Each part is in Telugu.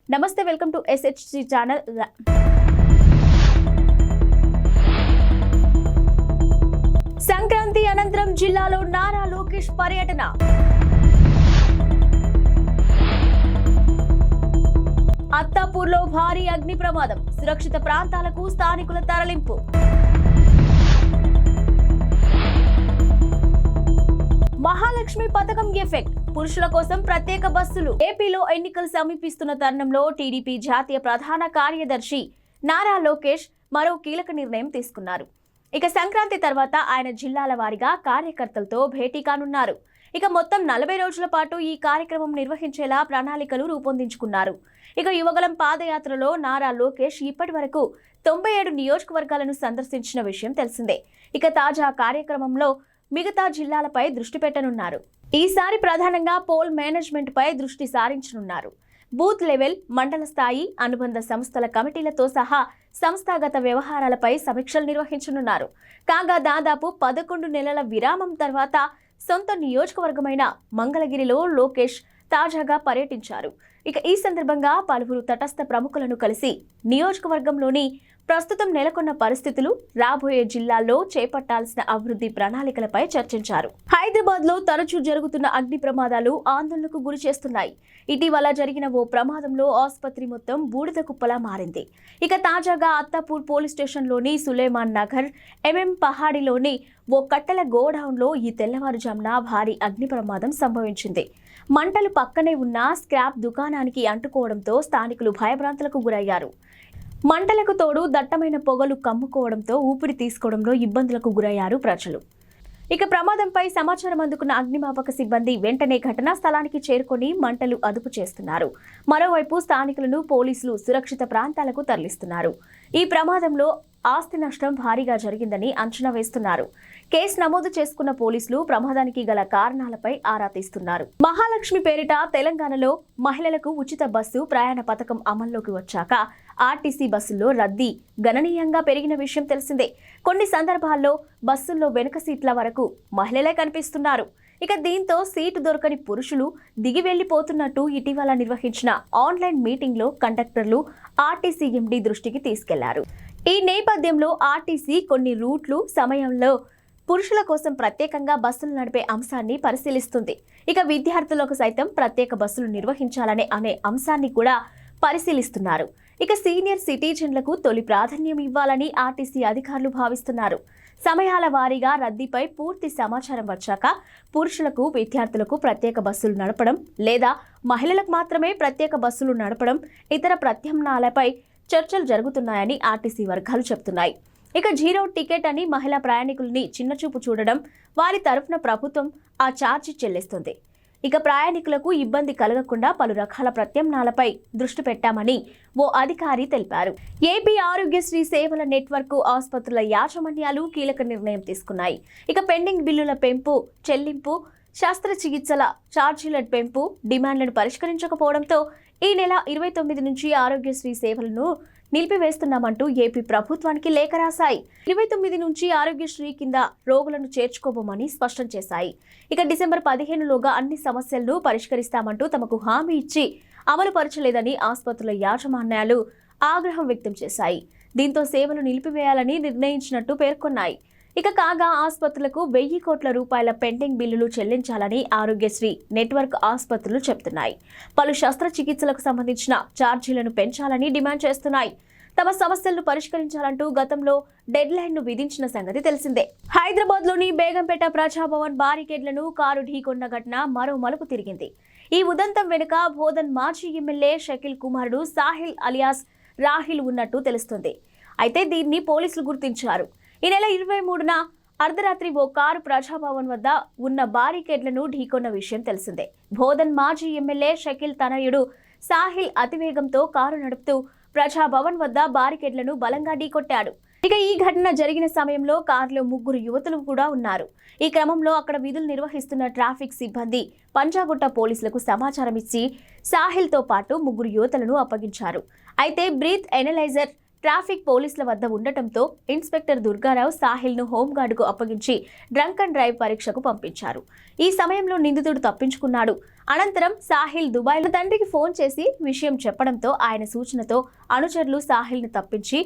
నమస్తే, welcome to SHG channel. Sankranti అనంతరం జిల్లాలో నారా లోకేష్ పర్యటన. అత్తాపూర్లో భారీ అగ్ని ప్రమాదం, సురక్షిత ప్రాంతాలకు స్థానికుల తరలింపు. మహాలక్ష్మి పథకం ఎఫెక్ట్, పురుషుల కోసం ప్రత్యేక బస్సులు. ఏపీలో ఎన్నికలు సమీపిస్తున్న తరుణంలో టీడీపీ జాతీయ ప్రధాన కార్యదర్శి నారా లోకేష్ మరో కీలక నిర్ణయం తీసుకున్నారు. ఇక సంక్రాంతి తర్వాత ఆయన జిల్లాల వారీగా కార్యకర్తలతో భేటీ కానున్నారు. ఇక మొత్తం 40 రోజుల పాటు ఈ కార్యక్రమం నిర్వహించేలా ప్రణాళికలు రూపొందించుకున్నారు. ఇక యువగలం పాదయాత్రలో నారా లోకేష్ ఇప్పటి వరకు 97 నియోజకవర్గాలను సందర్శించిన విషయం తెలిసిందే. ఇక తాజా కార్యక్రమంలో మిగతా జిల్లాలపై దృష్టి పెట్టనున్నారు. ఈసారి ప్రధానంగా పోల్ మేనేజ్మెంట్ పై దృష్టి సారించనున్నారు. బూత్ లెవెల్, మండల స్థాయి, అనుబంధ సంస్థల కమిటీలతో సహా సంస్థాగత వ్యవహారాలపై సమీక్షలు నిర్వహించనున్నారు. కాగా దాదాపు 11 నెలల విరామం తర్వాత సొంత నియోజకవర్గమైన మంగళగిరిలో లోకేష్ తాజాగా పర్యటించారు. ఇక ఈ సందర్భంగా పలువురు తటస్థ ప్రముఖులను కలిసి నియోజకవర్గంలోని ప్రస్తుతం నెలకొన్న పరిస్థితులు, రాబోయే జిల్లాల్లో చేపట్టాల్సిన అభివృద్ధి ప్రణాళికలపై చర్చించారు. హైదరాబాద్ లో తరచూ జరుగుతున్న అగ్ని ప్రమాదాలు ఆందోళనకు గురి చేస్తున్నాయి. ఇటీవల జరిగిన ఓ ప్రమాదంలో ఆసుపత్రి మొత్తం బూడిద కుప్పలా మారింది. ఇక తాజాగా అత్తాపూర్ పోలీస్ స్టేషన్లోని సులేమాన్ నగర్, MM పహాడిలోని ఓ కట్టెల గోడౌన్లో ఈ తెల్లవారుజామున భారీ అగ్ని ప్రమాదం సంభవించింది. మంటలు పక్కనే ఉన్న స్క్రాప్ దుకాణానికి అంటుకోవడంతో స్థానికులు భయభ్రాంతులకు గురయ్యారు. మంటలకు తోడు దట్టమైన పొగలు కమ్ముకోవడంతో ఊపిరి తీసుకోవడంలో ఇబ్బందులకు గురయ్యారు ప్రజలు. ఇక ప్రమాదంపై సమాచారం అందుకున్న అగ్నిమాపక సిబ్బంది వెంటనే ఘటనా స్థలానికి చేరుకొని మంటలు అదుపు చేస్తున్నారు. మరోవైపు స్థానికులను పోలీసులు సురక్షిత ప్రాంతాలకు తరలిస్తున్నారు. ఈ ప్రమాదంలో ఆస్తి నష్టం భారీగా జరిగిందని అంచనా వేస్తున్నారు. కేసు నమోదు చేసుకున్న పోలీసులు ప్రమాదానికి గల కారణాలపై ఆరా తీస్తున్నారు. మహాలక్ష్మి పేరిట తెలంగాణలో మహిళలకు ఉచిత బస్సు ప్రయాణ పథకం అమల్లోకి వచ్చాక ఆర్టీసీ బస్సుల్లో రద్దీ గణనీయంగా పెరిగిన విషయం తెలిసిందే. కొన్ని సందర్భాల్లో బస్సుల్లో వెనుక సీట్ల వరకు మహిళలే కనిపిస్తున్నారు. ఇక దీంతో సీటు దొరకని పురుషులు దిగి వెళ్లిపోతున్నట్టు ఇటీవల నిర్వహించిన ఆన్లైన్ మీటింగ్లో కండక్టర్లు ఆర్టీసీ MD దృష్టికి తీసుకెళ్లారు. ఈ నేపథ్యంలో ఆర్టీసీ కొన్ని రూట్లు సమయంలో పురుషుల కోసం ప్రత్యేకంగా బస్సులు నడిపే అంశాన్ని పరిశీలిస్తుంది. ఇక విద్యార్థులకు సైతం ప్రత్యేక బస్సులు నిర్వహించాలనే అంశాన్ని కూడా పరిశీలిస్తున్నారు. ఇక సీనియర్ సిటిజన్లకు తొలి ప్రాధాన్యం ఇవ్వాలని ఆర్టీసీ అధికారులు భావిస్తున్నారు. సమయాల వారీగా రద్దీపై పూర్తి సమాచారం వచ్చాక పురుషులకు, విద్యార్థులకు ప్రత్యేక బస్సులు నడపడం లేదా మహిళలకు మాత్రమే ప్రత్యేక బస్సులు నడపడం, ఇతర ప్రత్యామ్నాయాలపై చర్చలు జరుగుతున్నాయని ఆర్టీసీ వర్గాలు చెబుతున్నాయి. ఇక జీరో టికెట్ అని మహిళా ప్రయాణికుల్ని చిన్నచూపు చూడడం, వారి తరఫున ప్రభుత్వం ఆ ఛార్జీ చెల్లిస్తుంది. ఇక ప్రయాణికులకు ఇబ్బంది కలగకుండా పలు రకాల ప్రత్యామ్నాయాలపై దృష్టి పెట్టామని ఓ అధికారి తెలిపారు. ఏపీ ఆరోగ్యశ్రీ సేవల నెట్వర్క్ ఆసుపత్రుల యాజమాన్యాలు కీలక నిర్ణయం తీసుకున్నాయి. ఇక పెండింగ్ బిల్లుల పెంపు, చెల్లింపు, శస్త్రచికిత్సల ఛార్జీల పెంపు డిమాండ్లను పరిష్కరించకపోవడంతో ఈ నెల 29 నుంచి ఆరోగ్యశ్రీ సేవలను నిలిపివేస్తున్నామంటూ ఏపీ ప్రభుత్వానికి లేఖ రాశాయి. 29 నుంచి ఆరోగ్యశ్రీ కింద రోగులను చేర్చుకోబోమని స్పష్టం చేశాయి. ఇక డిసెంబర్ 15లోగా అన్ని సమస్యలను పరిష్కరిస్తామంటూ తమకు హామీ ఇచ్చి అమలు పరచలేదని ఆసుపత్రుల యాజమాన్యాలు ఆగ్రహం వ్యక్తం చేశాయి. దీంతో సేవలు నిలిపివేయాలని నిర్ణయించినట్టు పేర్కొన్నాయి. ఇక కాగా ఆసుపత్రులకు 1000 కోట్ల రూపాయల పెండింగ్ బిల్లులు చెల్లించాలని ఆరోగ్యశ్రీ నెట్వర్క్ ఆసుపత్రులు చెబుతున్నాయి. పలు శస్త్రచికిత్సలకు సంబంధించిన ఛార్జీలను పెంచాలని డిమాండ్ చేస్తున్నాయి. తమ సమస్యలను పరిష్కరించాలంటూ గతంలో డెడ్ లైన్ ను విధించిన సంగతి తెలిసిందే. హైదరాబాద్ లోని బేగంపేట ప్రజాభవన్ బారికేడ్లను కారు ఢీకొన్న ఘటన మరో మలుపు తిరిగింది. ఈ ఉదంతం వెనుక బోధన్ మాజీ ఎమ్మెల్యే షకీల్ కుమారుడు సాహిల్ అలియాస్ రాహిల్ ఉన్నట్టు తెలుస్తుంది. అయితే దీన్ని పోలీసులు గుర్తించారు. ఈ నెల 23న అర్ధరాత్రి ఓ కారు ప్రజాభవన్ వద్ద ఉన్న బారికేడ్లను ఢీకొన్న విషయం తెలిసిందే. బోధన్ మాజీ ఎమ్మెల్యే షకీల్ తనయుడు సాహిల్ అతివేగంతో కారు నడుపుతూ ప్రజాభవన్ వద్ద బారికేడ్లను బలంగా ఢీకొట్టాడు. ఇక ఈ ఘటన జరిగిన సమయంలో కారులో 3 యువతులు కూడా ఉన్నారు. ఈ క్రమంలో అక్కడ విధులు నిర్వహిస్తున్న ట్రాఫిక్ సిబ్బంది పంజాగుట్ట పోలీసులకు సమాచారం ఇచ్చి సాహిల్తో పాటు 3 యువతులను అప్పగించారు. అయితే బ్రీత్ ఎనలైజర్ ట్రాఫిక్ పోలీసుల వద్ద ఉండటంతో ఇన్స్పెక్టర్ దుర్గారావు సాహిల్ను హోంగార్డుకు అప్పగించి డ్రంక్ అండ్ డ్రైవ్ పరీక్షకు పంపించారు. ఈ సమయంలో నిందితుడు తప్పించుకున్నాడు. అనంతరం సాహిల్ దుబాయ్లో తండ్రికి ఫోన్ చేసి విషయం చెప్పడంతో ఆయన సూచనతో అనుచరులు సాహిల్ను తప్పించి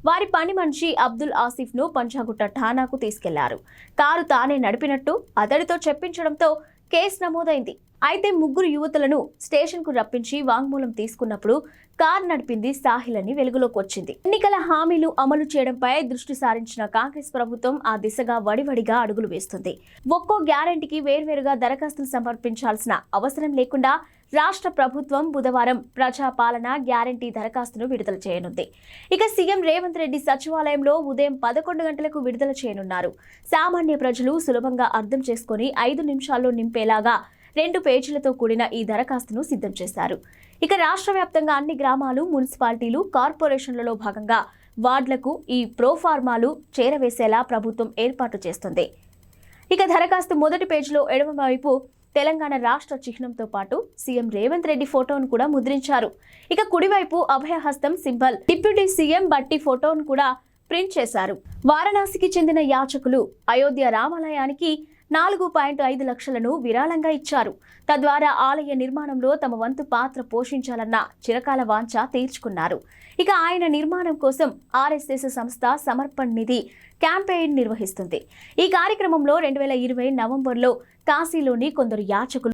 వారి పని మనిషి అబ్దుల్ ఆసిఫ్ను పంజాగుట్ట ఠానాకు తీసుకెళ్లారు. కారు తానే నడిపినట్టు అతడితో చెప్పించడంతో కేసు నమోదైంది. అయితే ముగ్గురు యువతులను స్టేషన్కు రప్పించి వాంగ్మూలం తీసుకున్నప్పుడు కారు నడిపింది సాహిల్ అని వెలుగులోకి వచ్చింది. ఎన్నికల హామీలు అమలు చేయడంపై దృష్టి సారించిన కాంగ్రెస్ ప్రభుత్వం ఆ దిశగా వడివడిగా అడుగులు వేస్తుంది. ఒక్కో గ్యారెంటీకి వేర్వేరుగా దరఖాస్తులు సమర్పించాల్సిన అవసరం లేకుండా రాష్ట్ర ప్రభుత్వం బుధవారం ప్రజాపాలన గ్యారెంటీ దరఖాస్తును విడుదల చేయనుంది. ఇక సీఎం రేవంత్ రెడ్డి సచివాలయంలో ఉదయం 11 గంటలకు విడుదల చేయనున్నారు. సామాన్య ప్రజలు సులభంగా అర్థం చేసుకుని 5 నిమిషాల్లో నింపేలాగా 2 పేజీలతో కూడిన ఈ దరఖాస్తును సిద్ధం చేశారు. ఇక రాష్ట్ర వ్యాప్తంగా అన్ని గ్రామాలు, మున్సిపాలిటీలు, కార్పొరేషన్లలో భాగంగా వార్డులకు ఈ ప్రోఫార్మాలు చేరవేసేలా ప్రభుత్వం ఏర్పాటు చేస్తుంది. ఇక దరఖాస్తు మొదటి పేజీలో ఎడమవైపు తెలంగాణ రాష్ట్ర చిహ్నంతో పాటు సీఎం రేవంత్ రెడ్డి ఫోటోను కూడా ముద్రించారు. ఇక కుడివైపు అభయహస్తం సింబల్, డిప్యూటీ సీఎం బట్టి ఫోటోను కూడా ప్రింట్ చేశారు. వారణాసికి చెందిన యాచకులు అయోధ్య రామాలయానికి 4.5 లక్షలను విరాళంగా ఇచ్చారు. తద్వారా ఆలయ నిర్మాణంలో తమ వంతు పాత్ర పోషించాలన్న చిరకాల వాంఛ తీర్చుకున్నారు. ఇక ఆయన నిర్మాణం కోసం ఆర్ఎస్ఎస్ సంస్థ సమర్పణ్ నిధి క్యాంపెయిన్ నిర్వహిస్తుంది. ఈ కార్యక్రమంలో 2020 నవంబర్లో కాశీలోని కొందరు యాచకులు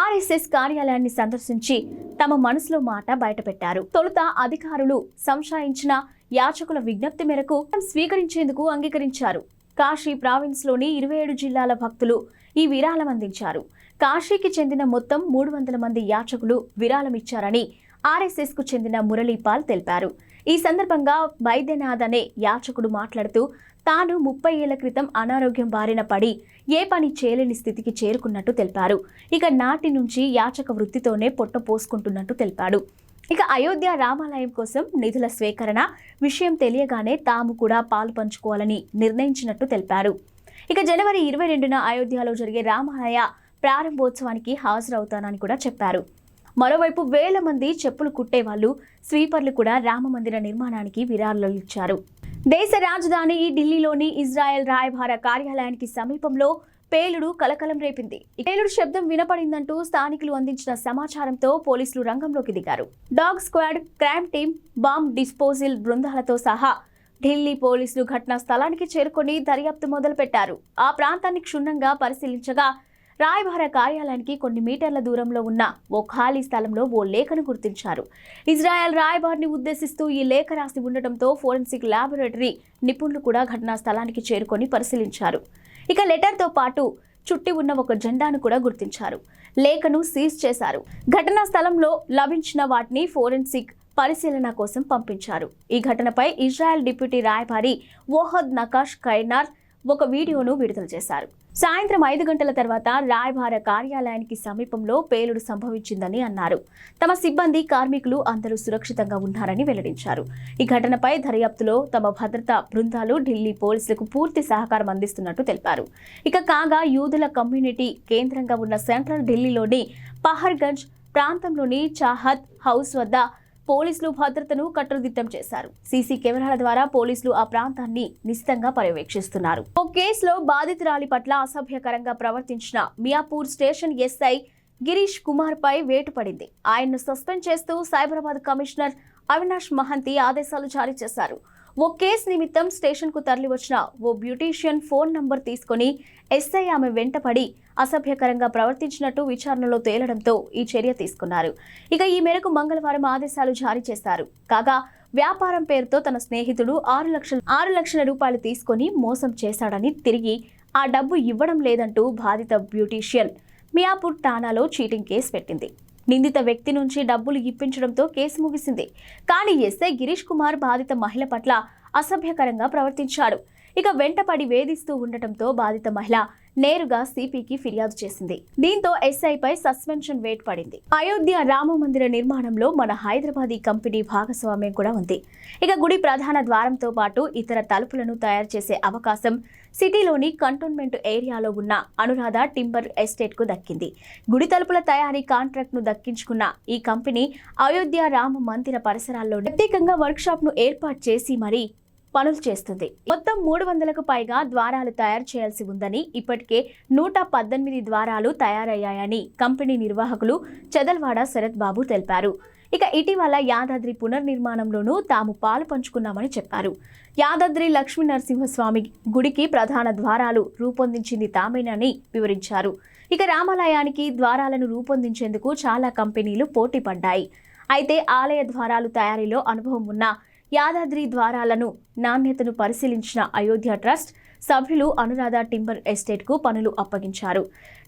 ఆర్ఎస్ఎస్ కార్యాలయాన్ని సందర్శించి తమ మనసులో మాట బయటపెట్టారు. తొలుత అధికారులు సంశయించిన యాచకుల విజ్ఞప్తి మేరకు స్వీకరించేందుకు అంగీకరించారు. కాశీ ప్రావిన్స్లోని 27 జిల్లాల భక్తులు ఈ విరాళం అందించారు. కాశీకి చెందిన మొత్తం 300 మంది యాచకులు విరాళం ఇచ్చారని ఆర్ఎస్ఎస్కు చెందిన మురళీపాల్ తెలిపారు. ఈ సందర్భంగా వైద్యనాథ్ అనే యాచకుడు మాట్లాడుతూ తాను 30 ఏళ్ల క్రితం అనారోగ్యం బారిన పడి ఏ పని చేయలేని స్థితికి చేరుకున్నట్టు తెలిపారు. ఇక నాటి నుంచి యాచక వృత్తితోనే పొట్ట పోసుకుంటున్నట్టు తెలిపాడు. ఇక అయోధ్య రామాలయం కోసం నిధుల స్వీకరణ విషయం తెలియగానే తాము కూడా పాలు పంచుకోవాలని నిర్ణయించినట్టు తెలిపారు. ఇక జనవరి 22న అయోధ్యలో జరిగే రామాలయ ప్రారంభోత్సవానికి హాజరవుతానని కూడా చెప్పారు. మరోవైపు వేల మంది చెప్పులు కుట్టేవాళ్లు, స్వీపర్లు కూడా రామమందిర నిర్మాణానికి విరాళాలు ఇచ్చారు. దేశ రాజధాని ఢిల్లీలోని ఇజ్రాయెల్ రాయబార కార్యాలయానికి సమీపంలో పేలుడు కలకలం రేపింది. పేలుడు శబ్దం వినపడిందంటూ స్థానికులు అందించిన సమాచారంతో పోలీసులు రంగంలోకి దిగారు. Dog squad, crime team, bomb disposal బృందాలతో సహా ఢిల్లీ పోలీసులు ఘటనా స్థలానికి చేరుకొని దర్యాప్తు మొదలుపెట్టారు. ఆ ప్రాంతాన్ని క్షుణ్ణంగా పరిశీలించగా రాయబార కార్యాలయానికి కొన్ని మీటర్ల దూరంలో ఉన్న ఓ ఖాళీ స్థలంలో ఓ లేఖను గుర్తించారు. ఇజ్రాయెల్ రాయబారిని ఉద్దేశిస్తూ ఈ లేఖ రాసి ఉండటంతో ఫోరెన్సిక్ ల్యాబొరేటరీ నిపుణులు కూడా ఘటనా స్థలానికి చేరుకొని పరిశీలించారు. ఇక లెటర్తో పాటు చుట్టి ఉన్న ఒక జెండాను కూడా గుర్తించారు. లేఖను సీజ్ చేశారు. ఘటనా స్థలంలో లభించిన వాటిని ఫోరెన్సిక్ పరిశీలన కోసం పంపించారు. ఈ ఘటనపై ఇజ్రాయెల్ డిప్యూటీ రాయబారి ఓహద్ నకాష్ కైనార్ ఒక వీడియోను విడుదల చేశారు. సాయంత్రం 5 గంటల తర్వాత రాయబార కార్యాలయానికి సమీపంలో పేలుడు సంభవించిందని అన్నారు. తమ సిబ్బంది, కార్మికులు అందరూ సురక్షితంగా ఉన్నారని వెల్లడించారు. ఈ ఘటనపై దర్యాప్తులో తమ భద్రతా బృందాలు ఢిల్లీ పోలీసులకు పూర్తి సహకారం అందిస్తున్నట్టు తెలిపారు. ఇక కాగా యూదుల కమ్యూనిటీ కేంద్రంగా ఉన్న సెంట్రల్ ఢిల్లీలోని పహర్గంజ్ ప్రాంతంలోని చాహత్ హౌస్ వద్ద పోలీసులు భద్రతను కట్టుదిట్టం చేశారు. సీసీ కెమెరాల ద్వారా పోలీసులు ఆ ప్రాంతాన్ని నిశితంగా పర్యవేక్షిస్తున్నారు. ఓ కేసులో బాధితురాలి పట్ల అసభ్యకరంగా ప్రవర్తించిన మియాపూర్ స్టేషన్ ఎస్ఐ గిరీష్ కుమార్ పై వేటు పడింది. ఆయన్ను సస్పెండ్ చేస్తూ సైబరాబాద్ కమిషనర్ అవినాష్ మహంతి ఆదేశాలు జారీ చేశారు. ఓ కేసు నిమిత్తం స్టేషన్ కు తరలివచ్చిన ఓ బ్యూటీషియన్ ఫోన్ నంబర్ తీసుకుని ఎస్ఐ ఆమె వెంటపడి అసభ్యకరంగా ప్రవర్తించినట్టు విచారణలో తేలడంతో ఈ చర్య తీసుకున్నారు. ఇక ఈ మేరకు మంగళవారం ఆదేశాలు జారీ చేశారు. కాగా వ్యాపారం పేరుతో తన స్నేహితుడు 6 లక్షల రూపాయలు తీసుకుని మోసం చేశాడని, తిరిగి ఆ డబ్బు ఇవ్వడం లేదంటూ బాధిత బ్యూటీషియన్ మియాపూర్ ఠాణాలో చీటింగ్ కేసు పెట్టింది. నిందిత వ్యక్తి నుంచి డబ్బులు ఇప్పించడంతో కేసు ముగిసింది. కానీ ఎస్ఐ గిరీష్ కుమార్ బాధిత మహిళ పట్ల అసభ్యకరంగా ప్రవర్తించాడు. ఇక వెంటపడి వేధిస్తూ ఉండటంతో బాధిత మహిళ నేరుగా సిపికి ఫిర్యాదు చేసింది. దీంతో ఎస్ఐపై సస్పెన్షన్ వేటు పడింది. అయోధ్య రామ మందిర నిర్మాణంలో మన హైదరాబాదీ కంపెనీ భాగస్వామ్యం కూడా ఉంది. ఇక గుడి ప్రధాన ద్వారంతో పాటు ఇతర తలుపులను తయారు చేసే అవకాశం సిటీలోని కంటోన్మెంట్ ఏరియాలో ఉన్న అనురాధ టింబర్ ఎస్టేట్ కు దక్కింది. గుడి తలుపుల తయారీ కాంట్రాక్ట్ ను దక్కించుకున్న ఈ కంపెనీ అయోధ్య రామ మందిర పరిసరాల్లో ప్రత్యేకంగా వర్క్ షాప్ ను ఏర్పాటు చేసి మరీ పనులు చేస్తుంది. మొత్తం 300కు పైగా ద్వారాలు తయారు చేయాల్సి ఉందని, ఇప్పటికే 118 ద్వారాలు తయారయ్యాయని కంపెనీ నిర్వాహకులు చెదల్వాడ శరత్ బాబు తెలిపారు. ఇక ఇటీవల యాదాద్రి పునర్నిర్మాణంలోనూ తాము పాలు పంచుకున్నామని చెప్పారు. యాదాద్రి లక్ష్మీ నరసింహస్వామి గుడికి ప్రధాన ద్వారాలు రూపొందించింది తామేనని వివరించారు. ఇక రామాలయానికి ద్వారాలను రూపొందించేందుకు చాలా కంపెనీలు పోటీ పడ్డాయి. అయితే ఆలయ ద్వారాలు తయారీలో అనుభవం ఉన్న యాదాద్రి ద్వారాలను నాణ్యతను పరిశీలించిన అయోధ్య ట్రస్ట్ సభ్యులు అనురాధ టింబర్ ఎస్టేట్ కు పనులు అప్పగించారు.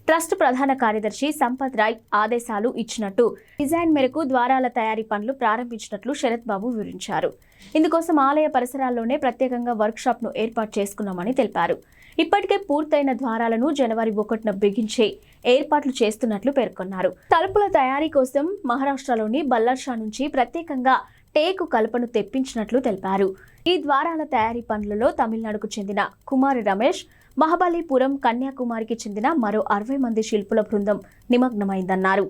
ట్రస్ట్ ప్రధాన కార్యదర్శి సంపత్ రాయ్ ఆదేశాలు ఇచ్చినట్టు డిజైన్ మేరకు ద్వారాల తయారీ పనులు ప్రారంభించినట్లు శరత్ బాబు వివరించారు. ఇందుకోసం ఆలయ పరిసరాల్లోనే ప్రత్యేకంగా వర్క్ షాప్ ను ఏర్పాటు చేసుకున్నామని తెలిపారు. ఇప్పటికే పూర్తయిన ద్వారాలను జనవరి 1న బిగించే ఏర్పాట్లు చేస్తున్నట్లు పేర్కొన్నారు. తలుపుల తయారీ కోసం మహారాష్ట్రలోని బల్లర్షా నుంచి ప్రత్యేకంగా టేకు కలపను తెప్పించినట్లు తెలిపారు. ఈ ద్వారాల తయారీ పనులలో తమిళనాడుకు చెందిన కుమార్ రమేష్, మహాబలిపురం, కన్యాకుమారికి చెందిన మరో 60 మంది శిల్పుల బృందం నిమగ్నమైందన్నారు.